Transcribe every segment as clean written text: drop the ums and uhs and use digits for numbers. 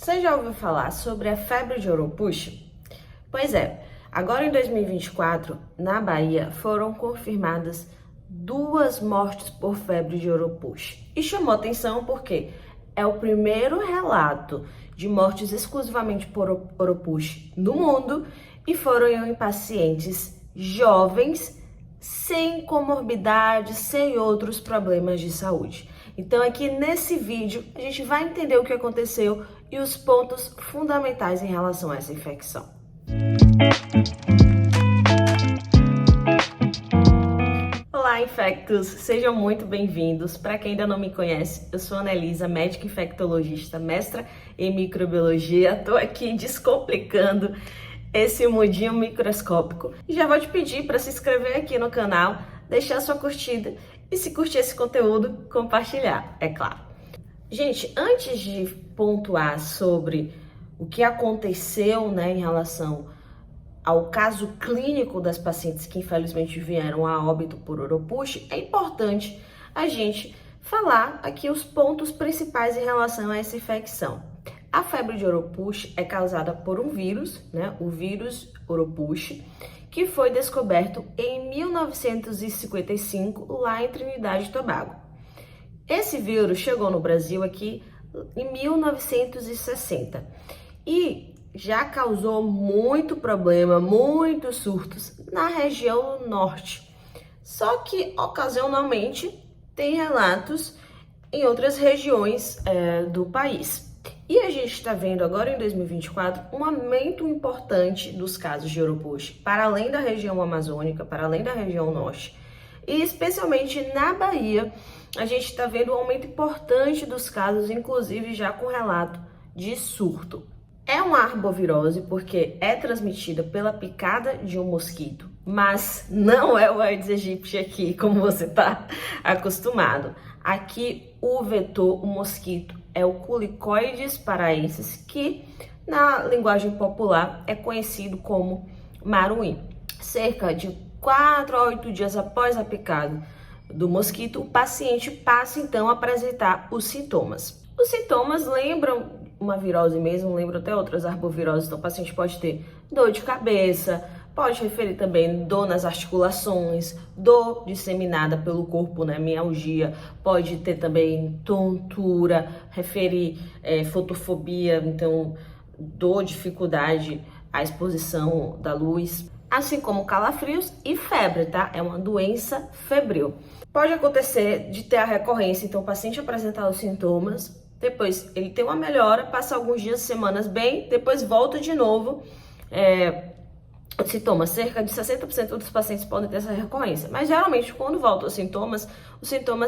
Você já ouviu falar sobre a febre de Oropouche? Pois é, agora em 2024, na Bahia, foram confirmadas 2 mortes por febre de Oropouche. E chamou atenção porque é o primeiro relato de mortes exclusivamente por Oropouche no mundo e foram em pacientes jovens, sem comorbidades, sem outros problemas de saúde. Então aqui nesse vídeo a gente vai entender o que aconteceu e os pontos fundamentais em relação a essa infecção. Olá, infectos! Sejam muito bem-vindos. Para quem ainda não me conhece, eu sou a Anelisa, médica infectologista, mestra em microbiologia. Estou aqui descomplicando esse mundinho microscópico. E já vou te pedir para se inscrever aqui no canal, deixar sua curtida e, se curtir esse conteúdo, compartilhar, é claro. Gente, antes de pontuar sobre o que aconteceu, em relação ao caso clínico das pacientes que infelizmente vieram a óbito por Oropouche, é importante a gente falar aqui os pontos principais em relação a essa infecção. A febre de Oropouche é causada por um vírus, o vírus Oropouche, que foi descoberto em 1955 lá em Trinidade e Tobago. Esse vírus chegou no Brasil aqui em 1960 e já causou muito problema, muitos surtos na região norte. Só que ocasionalmente tem relatos em outras regiões do país. E a gente está vendo agora em 2024 um aumento importante dos casos de Oropouche, para além da região amazônica, para além da região norte. E especialmente na Bahia, a gente está vendo um aumento importante dos casos, inclusive já com relato de surto. É uma arbovirose porque é transmitida pela picada de um mosquito, mas não é o Aedes aegypti aqui, como você está acostumado. Aqui o vetor, o mosquito, é o Culicoides paraensis, que na linguagem popular é conhecido como maruim. Cerca de 4 a 8 dias após a picada do mosquito, o paciente passa então a apresentar os sintomas. Os sintomas lembram uma virose mesmo, lembram até outras arboviroses, então o paciente pode ter dor de cabeça, pode referir também dor nas articulações, dor disseminada pelo corpo, mialgia, pode ter também tontura, referir fotofobia, então dor, dificuldade à exposição da luz, assim como calafrios e febre, tá? É uma doença febril. Pode acontecer de ter a recorrência, então o paciente apresentar os sintomas, depois ele tem uma melhora, passa alguns dias, semanas bem, depois volta de novo, os sintomas. Cerca de 60% dos pacientes podem ter essa recorrência, mas geralmente quando voltam os sintomas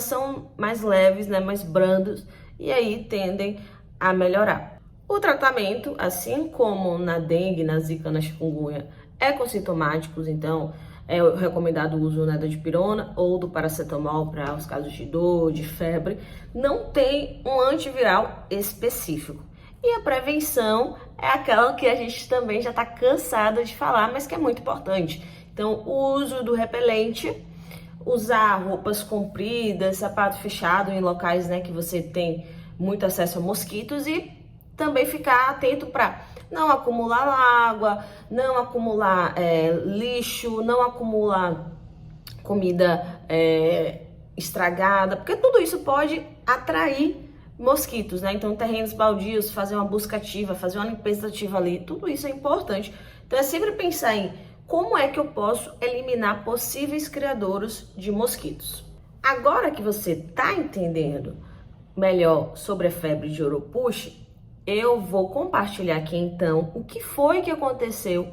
são mais leves, mais brandos, e aí tendem a melhorar. O tratamento, assim como na dengue, na zika, na chikungunya, é com sintomáticos, então é recomendado o uso da dipirona ou do paracetamol para os casos de dor, de febre. Não tem um antiviral específico. E a prevenção é aquela que a gente também já está cansada de falar, mas que é muito importante. Então, o uso do repelente, usar roupas compridas, sapato fechado em locais que você tem muito acesso a mosquitos e também ficar atento para não acumular água, não acumular lixo, não acumular comida estragada, porque tudo isso pode atrair mosquitos, Então, terrenos baldios, fazer uma busca ativa, fazer uma limpeza ativa ali, tudo isso é importante. Então, é sempre pensar em como é que eu posso eliminar possíveis criadouros de mosquitos. Agora que você está entendendo melhor sobre a febre de Oropouche, eu vou compartilhar aqui então o que foi que aconteceu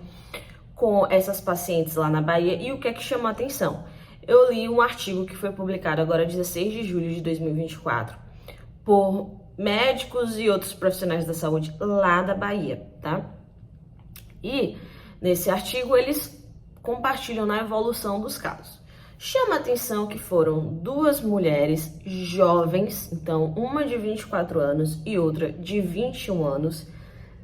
com essas pacientes lá na Bahia e o que é que chamou a atenção. Eu li um artigo que foi publicado agora 16 de julho de 2024 por médicos e outros profissionais da saúde lá da Bahia, tá? E nesse artigo eles compartilham na evolução dos casos. Chama a atenção que foram 2 mulheres jovens, então uma de 24 anos e outra de 21 anos,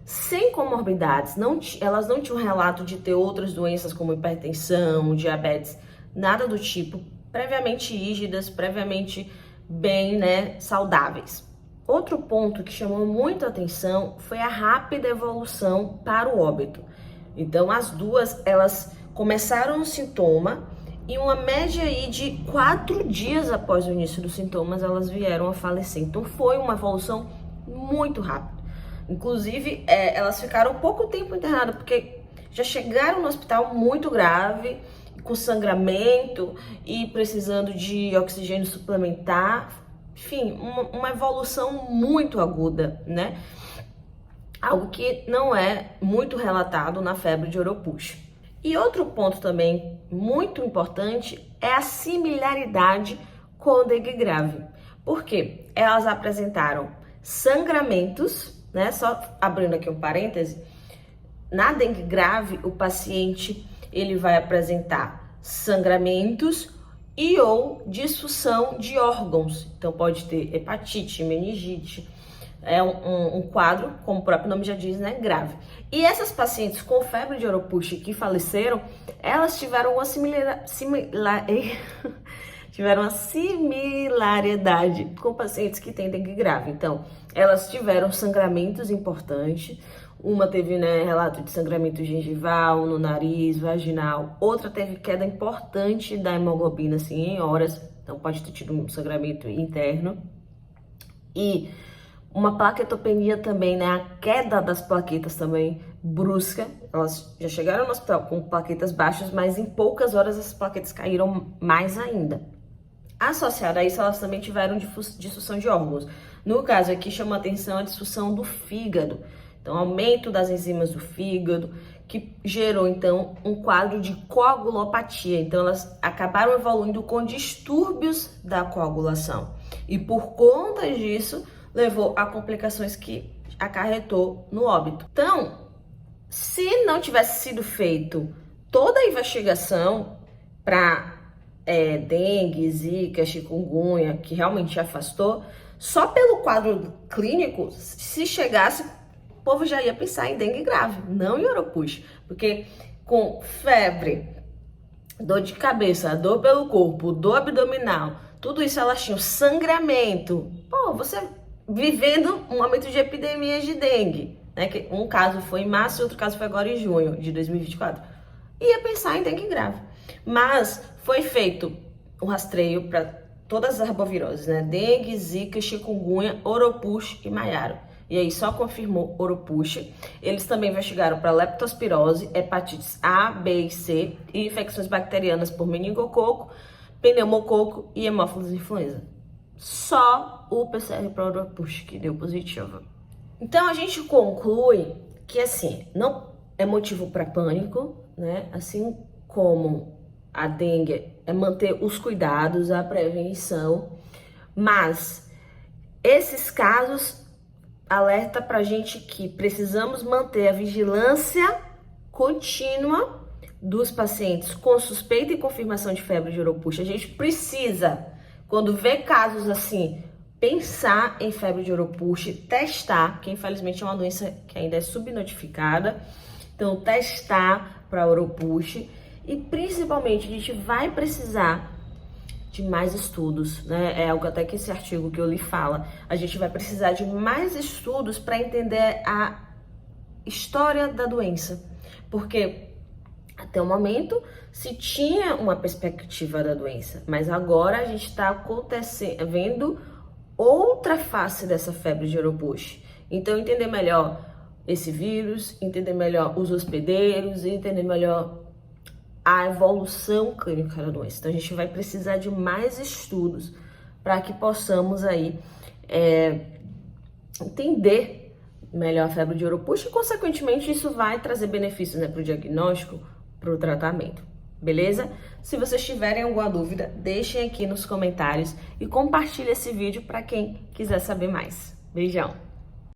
sem comorbidades, elas não tinham relato de ter outras doenças como hipertensão, diabetes, nada do tipo, previamente rígidas, previamente bem, saudáveis. Outro ponto que chamou muito a atenção foi a rápida evolução para o óbito. Então, as duas, elas começaram o sintoma e uma média aí de 4 dias após o início dos sintomas, elas vieram a falecer. Então, foi uma evolução muito rápida. Inclusive, elas ficaram pouco tempo internadas, porque já chegaram no hospital muito grave, com sangramento e precisando de oxigênio suplementar. Enfim, uma evolução muito aguda, né? Algo que não é muito relatado na febre de Oropouche. E outro ponto também muito importante é a similaridade com o dengue grave. Por quê? Elas apresentaram sangramentos, né? Só abrindo aqui um parêntese, na dengue grave, o paciente ele vai apresentar sangramentos e ou disfunção de órgãos. Então pode ter hepatite, meningite. É um quadro, como o próprio nome já diz, né, grave. E essas pacientes com febre de Oropouche que faleceram, elas tiveram uma similaridade com pacientes que têm dengue grave. Então, elas tiveram sangramentos importantes. Uma teve, né, relato de sangramento gengival, no nariz, vaginal. Outra teve queda importante da hemoglobina, assim, em horas. Então, pode ter tido um sangramento interno. E uma plaquetopenia também, né? A queda das plaquetas também brusca. Elas já chegaram no hospital com plaquetas baixas, mas em poucas horas as plaquetas caíram mais ainda. Associada a isso, elas também tiveram disfunção de órgãos. No caso aqui, chama a atenção a disfunção do fígado. Então, aumento das enzimas do fígado, que gerou, então, um quadro de coagulopatia. Então, elas acabaram evoluindo com distúrbios da coagulação. E por conta disso, levou a complicações que acarretou no óbito. Então, se não tivesse sido feito toda a investigação para dengue, zika, chikungunya, que realmente afastou, só pelo quadro clínico, se chegasse, o povo já ia pensar em dengue grave, não em Oropouche, porque com febre, dor de cabeça, dor pelo corpo, dor abdominal, tudo isso elas tinham sangramento. Pô, você vivendo um momento de epidemia de dengue, né? Que um caso foi em março e outro caso foi agora em junho de 2024. Ia pensar em dengue grave. Mas foi feito um rastreio para todas as arboviroses, né? Dengue, zika, chikungunya, Oropouche e maiaro. E aí só confirmou Oropouche. Eles também investigaram para leptospirose, hepatites A, B e C e infecções bacterianas por meningococo, pneumococo e hemófilos influenza. Só o PCR para Oropouche que deu positivo. Então a gente conclui que assim, não é motivo para pânico, né? Assim como a dengue é manter os cuidados, a prevenção, mas esses casos alerta pra gente que precisamos manter a vigilância contínua dos pacientes com suspeita e confirmação de febre de Oropouche. A gente precisa, quando vê casos assim, pensar em febre de Oropouche, testar, que infelizmente é uma doença que ainda é subnotificada, então testar para Oropouche. E principalmente a gente vai precisar de mais estudos, né? É algo até que esse artigo que eu li fala. A gente vai precisar de mais estudos para entender a história da doença. Porque até o momento se tinha uma perspectiva da doença, mas agora a gente está vendo outra face dessa febre de Oropouche. Então entender melhor esse vírus, entender melhor os hospedeiros, entender melhor a evolução clínica da doença. Então a gente vai precisar de mais estudos para que possamos aí entender melhor a febre de Oropouche e consequentemente isso vai trazer benefícios, né, para o diagnóstico, para o tratamento, beleza? Se vocês tiverem alguma dúvida, deixem aqui nos comentários e compartilhe esse vídeo para quem quiser saber mais. Beijão!